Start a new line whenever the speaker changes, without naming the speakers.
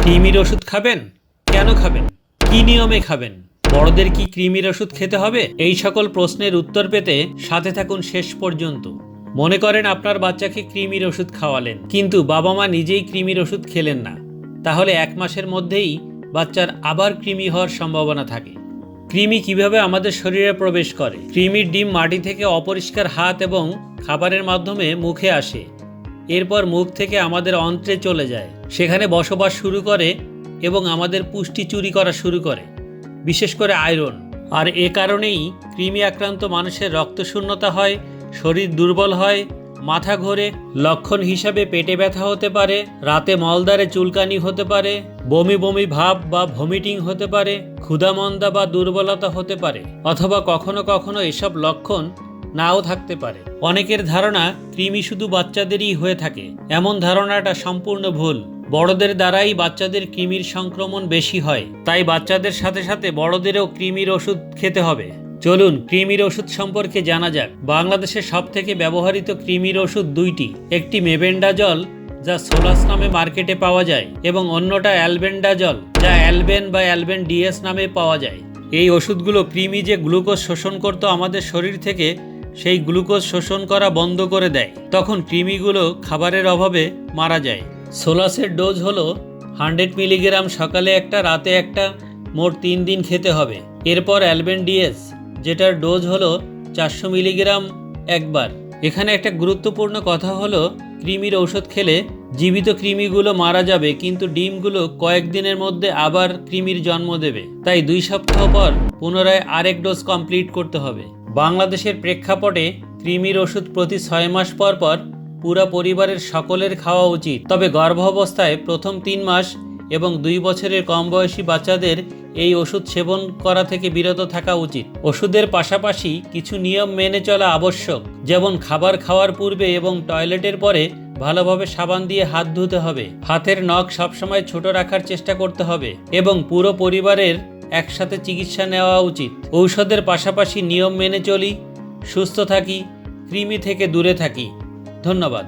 কৃমির ওষুধ খাবেন? কেন খাবেন? কি নিয়মে খাবেন? বড়দের কি কৃমির ওষুধ খেতে হবে? এই সকল প্রশ্নের উত্তর পেতে সাথে থাকুন শেষ পর্যন্ত। মনে করেন আপনার বাচ্চাকে কৃমির ওষুধ খাওয়ালেন, কিন্তু বাবা মা নিজেই কৃমির ওষুধ খেলেন না, তাহলে 1 মাসের মধ্যেই বাচ্চার আবার কৃমি হওয়ার সম্ভাবনা থাকে। কৃমি কিভাবে আমাদের শরীরে প্রবেশ করে? কৃমির ডিম মাটি থেকে অপরিষ্কার হাত এবং খাবারের মাধ্যমে মুখে আসে। এরপর মুখ থেকে আমাদের অন্ত্রে চলে যায়, সেখানে বসবাস শুরু করে এবং আমাদের পুষ্টি চুরি করা শুরু করে, বিশেষ করে আয়রন। আর এ কারণেই কৃমি আক্রান্ত মানুষের রক্তশূন্যতা হয়, শরীর দুর্বল হয়, মাথা ঘোরে, লক্ষণ হিসাবে পেটে ব্যথা হতে পারে, রাতে মলদ্বারে চুলকানি হতে পারে, বমি বমি ভাব বা ভমিটিং হতে পারে, ক্ষুধামন্দা বা দুর্বলতা হতে পারে, অথবা কখনো কখনো এসব লক্ষণ নাও থাকতে পারে। অনেকের ধারণা কৃমি শুধু বাচ্চাদেরই হয়ে থাকে। এমন ধারণাটা সম্পূর্ণ ভুল। বড়দের দ্বারাই বাচ্চাদের কৃমির সংক্রমণ বেশি হয়, তাই বাচ্চাদের সাথে সাথে বড়দেরও কৃমির ওষুধ খেতে হবে। চলুন কৃমির ওষুধ সম্পর্কে জানা যাক। বাংলাদেশে সবথেকে ব্যবহৃত কৃমির ওষুধ 2টি। একটি মেবেন্ডাজল, যা সোলাস নামে মার্কেটে পাওয়া যায়, এবং অন্যটা অ্যালবেন্ডাজল, যা অ্যালবেন বা অ্যালবেন ডিএস নামে পাওয়া যায়। এই ওষুধগুলো কৃমি যে গ্লুকোজ শোষণ করত আমাদের শরীর থেকে, সেই গ্লুকোজ শোষণ করা বন্ধ করে দেয়। তখন কৃমিগুলো খাবারের অভাবে মারা যায়। সোলাসের ডোজ হলো 100 মিলিগ্রাম, সকালে একটা, রাতে একটা, মোট 3 দিন খেতে হবে। এরপর অ্যালবেন ডিএস, যেটার ডোজ হলো 400 মিলিগ্রাম একবার। এখানে একটা গুরুত্বপূর্ণ কথা হলো, কৃমির ঔষধ খেলে জীবিত কৃমিগুলো মারা যাবে, কিন্তু ডিমগুলো কয়েকদিনের মধ্যে আবার কৃমির জন্ম দেবে। তাই 2 সপ্তাহ পর পুনরায় আরেক ডোজ কমপ্লিট করতে হবে। বাংলাদেশের প্রেক্ষাপটে কৃমির ওষুধ প্রতি 6 মাস পর পর পুরো পরিবারের সকলের খাওয়া উচিত। তবে গর্ভাবস্থায় প্রথম 3 মাস এবং 2 বছরের কম বয়সী বাচ্চাদের এই ওষুধ সেবন করা থেকে বিরত থাকা উচিত। ওষুধের পাশাপাশি কিছু নিয়ম মেনে চলা আবশ্যক, যেমন খাবার খাওয়ার পূর্বে এবং টয়লেটের পরে ভালোভাবে সাবান দিয়ে হাত ধুতে হবে। হাতের নখ সবসময় ছোট রাখার চেষ্টা করতে হবে এবং পুরো পরিবারের একসাথে চিকিৎসা নেওয়া উচিত। ঔষধের পাশাপাশি নিয়ম মেনে চলি, সুস্থ থাকি, কৃমি থেকে দূরে থাকি। ধন্যবাদ।